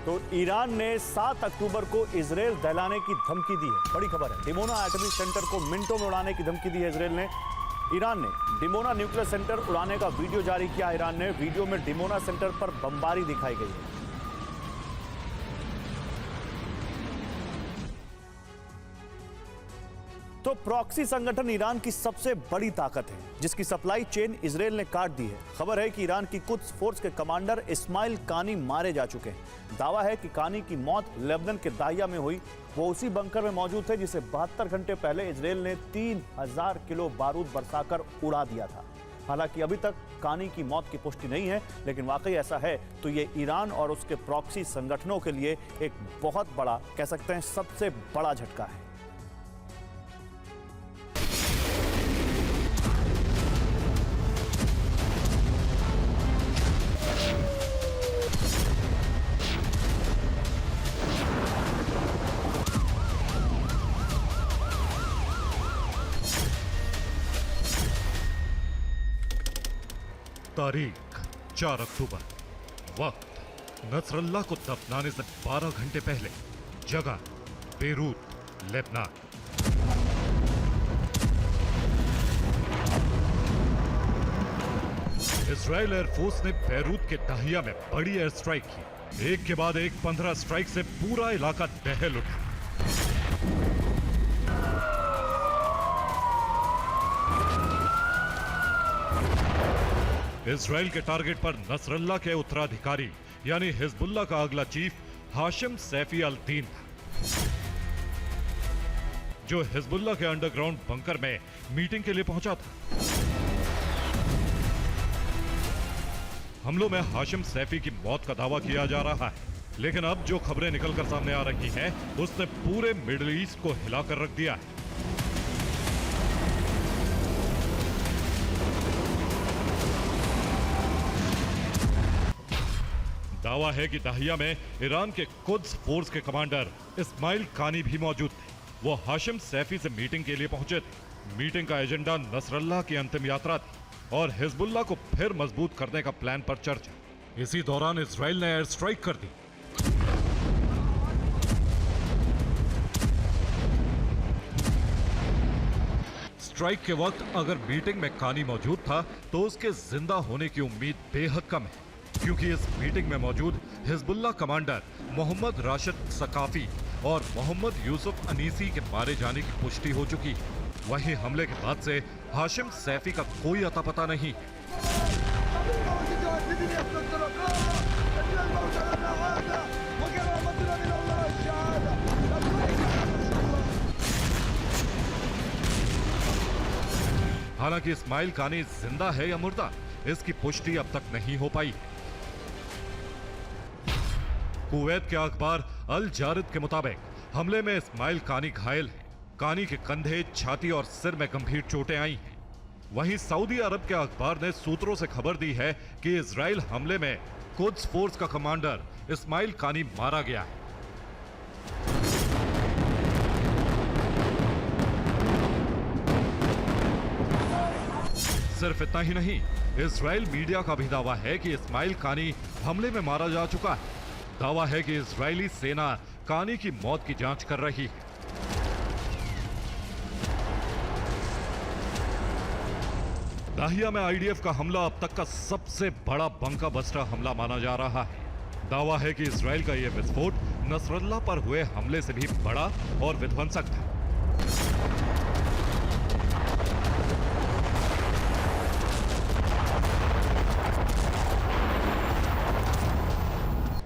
तो ईरान ने 7 अक्टूबर को इजरायल दहलाने की धमकी दी है। बड़ी खबर है, डिमोना एटॉमिक सेंटर को मिनटों में उड़ाने की धमकी दी है इजरायल ने। ईरान ने डिमोना न्यूक्लियर सेंटर उड़ाने का वीडियो जारी किया। ईरान ने वीडियो में डिमोना सेंटर पर बमबारी दिखाई गई है। तो प्रॉक्सी संगठन ईरान की सबसे बड़ी ताकत है, जिसकी सप्लाई चेन इजरायल ने काट दी है। खबर है कि ईरान की कुद्स फोर्स के कमांडर इस्माइल कानी मारे जा चुके हैं। दावा है कि कानी की मौत लेबनान के दाहिया में हुई। वो उसी बंकर में मौजूद थे जिसे 72 घंटे पहले इजरायल ने 3000 किलो बारूद बरसाकर उड़ा दिया था। हालांकि अभी तक कानी की मौत की पुष्टि नहीं है, लेकिन वाकई ऐसा है तो ये ईरान और उसके प्रॉक्सी संगठनों के लिए एक बहुत बड़ा, कह सकते हैं सबसे बड़ा झटका है। तारीख 4 अक्टूबर, वक्त नसरल्लाह को दफनाने से 12 घंटे पहले, जगह बेरूत, लेबनान। इजरायल एयरफोर्स ने बेरूत के दाहिया में बड़ी एयर स्ट्राइक की। एक के बाद एक 15 स्ट्राइक से पूरा इलाका दहल उठा। इजराइल के टारगेट पर नसरल्लाह के उत्तराधिकारी यानी हिजबुल्लाह का अगला चीफ हाशिम सैफी अल दीन था, जो हिजबुल्लाह के अंडरग्राउंड बंकर में मीटिंग के लिए पहुंचा था। हमलों में हाशिम सैफी की मौत का दावा किया जा रहा है, लेकिन अब जो खबरें निकलकर सामने आ रही हैं, उसने पूरे मिडिल ईस्ट को हिलाकर रख दिया है। दावा है कि दाहिया में ईरान के कुद्स फोर्स के कमांडर इस्माइल कानी भी मौजूद थे। वो हाशिम सैफी से मीटिंग के लिए पहुंचे थे। मीटिंग का एजेंडा नसरल्लाह की अंतिम यात्रा थी और हिजबुल्लाह को फिर मजबूत करने का प्लान पर चर्चा। इसी दौरान इजराइल ने एयर स्ट्राइक कर दी। स्ट्राइक के वक्त अगर मीटिंग में कानी मौजूद था तो उसके जिंदा होने की उम्मीद बेहद कम है, क्योंकि इस मीटिंग में मौजूद Hezbollah commander Mohammad Rashid Saqafi और मोहम्मद यूसुफ अनीसी के मारे जाने की पुष्टि हो चुकी है। वहीं हमले के बाद से हाशिम सैफी का कोई अता पता नहीं। हालांकि इस्माइल कानी जिंदा है या मुर्दा, इसकी पुष्टि अब तक नहीं हो पाई। कुवैत के अखबार अल जारिद के मुताबिक हमले में इस्माइल कानी घायल है। कानी के कंधे, छाती और सिर में गंभीर चोटें आई हैं। वहीं सऊदी अरब के अखबार ने सूत्रों से खबर दी है कि इजराइल हमले में कुद्स फोर्स का कमांडर इस्माइल कानी मारा गया है। सिर्फ इतना ही नहीं, इजराइल मीडिया का भी दावा है कि इस्माइल कानी हमले में मारा जा चुका है। दावा है कि इजरायली सेना कानी की मौत की जांच कर रही है। दाहिया में आईडीएफ का हमला अब तक का सबसे बड़ा बंका बस्टर हमला माना जा रहा है। दावा है कि इजराइल का यह विस्फोट नसरल्लाह पर हुए हमले से भी बड़ा और विध्वंसक था।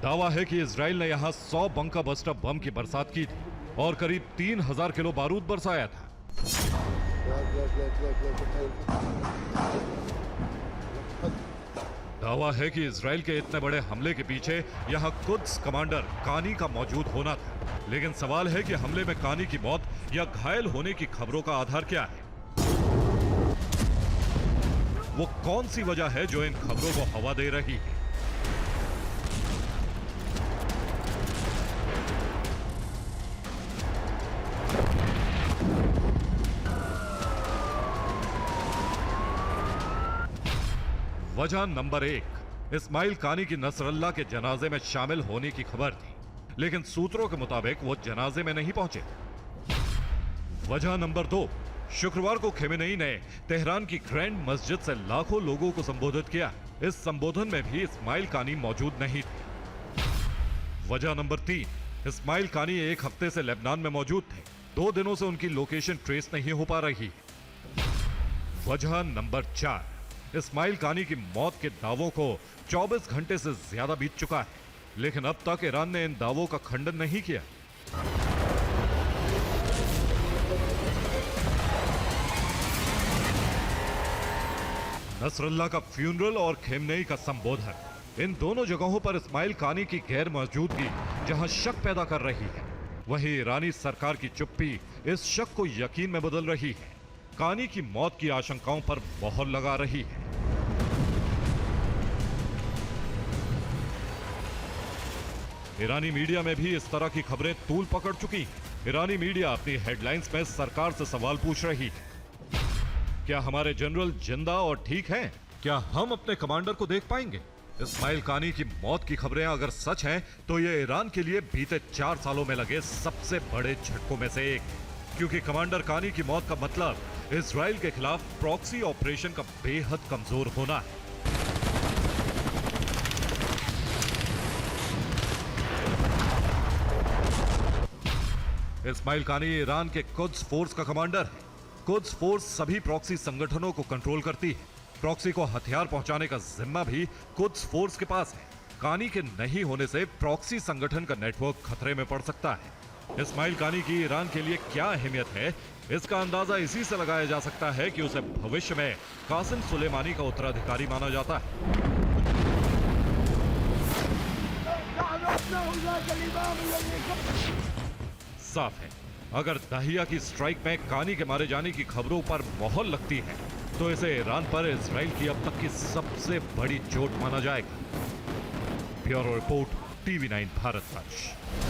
दावा है कि इजराइल ने यहां 100 बंका बस्टर बम की बरसात की थी और करीब 3000 किलो बारूद बरसाया था। दावा है कि इजराइल के इतने बड़े हमले के पीछे यहां कुद्स कमांडर कानी का मौजूद होना था, लेकिन सवाल है कि हमले में कानी की मौत या घायल होने की खबरों का आधार क्या है? वो कौन सी वजह है जो इन खबरों को हवा दे रही है? वजह नंबर 1, इस्माइल कानी की नसरल्ला के जनाजे में शामिल होने की खबर थी, लेकिन सूत्रों के मुताबिक वो जनाजे में नहीं पहुंचे। वजह नंबर 2, शुक्रवार को खेमेनेई ने तेहरान की ग्रैंड मस्जिद से लाखों लोगों को संबोधित किया। इस संबोधन में भी इस्माइल कानी मौजूद नहीं थे। वजह नंबर 3, इस्माइल कानी एक हफ्ते से लेबनान में मौजूद थे। 2 दिनों से उनकी लोकेशन ट्रेस नहीं हो पा रही। वजह नंबर 4, इस्माइल कानी की मौत के दावों को 24 घंटे से ज्यादा बीत चुका है, लेकिन अब तक ईरान ने इन दावों का खंडन नहीं किया। नसरल्ला का फ्यूनरल और खेमनेई का संबोधन, इन दोनों जगहों पर इस्माइल कानी की गैर मौजूदगी जहां शक पैदा कर रही है, वहीं ईरानी सरकार की चुप्पी इस शक को यकीन में बदल रही है। कानी की मौत की आशंकाओं पर मोहर लगा रही है। ईरानी मीडिया में भी इस तरह की खबरें तूल पकड़ चुकी हैं। ईरानी मीडिया अपनी हेडलाइंस में सरकार से सवाल पूछ रही है, क्या हमारे जनरल जिंदा और ठीक हैं? क्या हम अपने कमांडर को देख पाएंगे? इस्माइल कानी की मौत की खबरें अगर सच हैं, तो ये ईरान के लिए बीते 4 सालों में लगे सबसे बड़े झटकों में से एक है, क्योंकि कमांडर कानी की मौत का मतलब इजराइल के खिलाफ प्रॉक्सी ऑपरेशन का बेहद कमजोर होना है। इस्माइल कानी ईरान के कुद्स फोर्स का कमांडर है। कुद्स फोर्स सभी प्रॉक्सी संगठनों को कंट्रोल करती है। प्रॉक्सी को हथियार पहुंचाने का जिम्मा भी कुद्स फोर्स के पास है। कानी के नहीं होने से प्रॉक्सी संगठन का नेटवर्क खतरे में पड़ सकता है। इस्माइल कानी की ईरान के लिए क्या अहमियत है, इसका अंदाजा इसी से लगाया जा सकता है कि उसे भविष्य में कासिम सुलेमानी का उत्तराधिकारी माना जाता है। साफ है, अगर दहिया की स्ट्राइक में कानी के मारे जाने की खबरों पर मोहर लगती है, तो इसे ईरान पर इजराइल की अब तक की सबसे बड़ी चोट माना जाएगा। Bureau report, TV9 Bharatvarsh.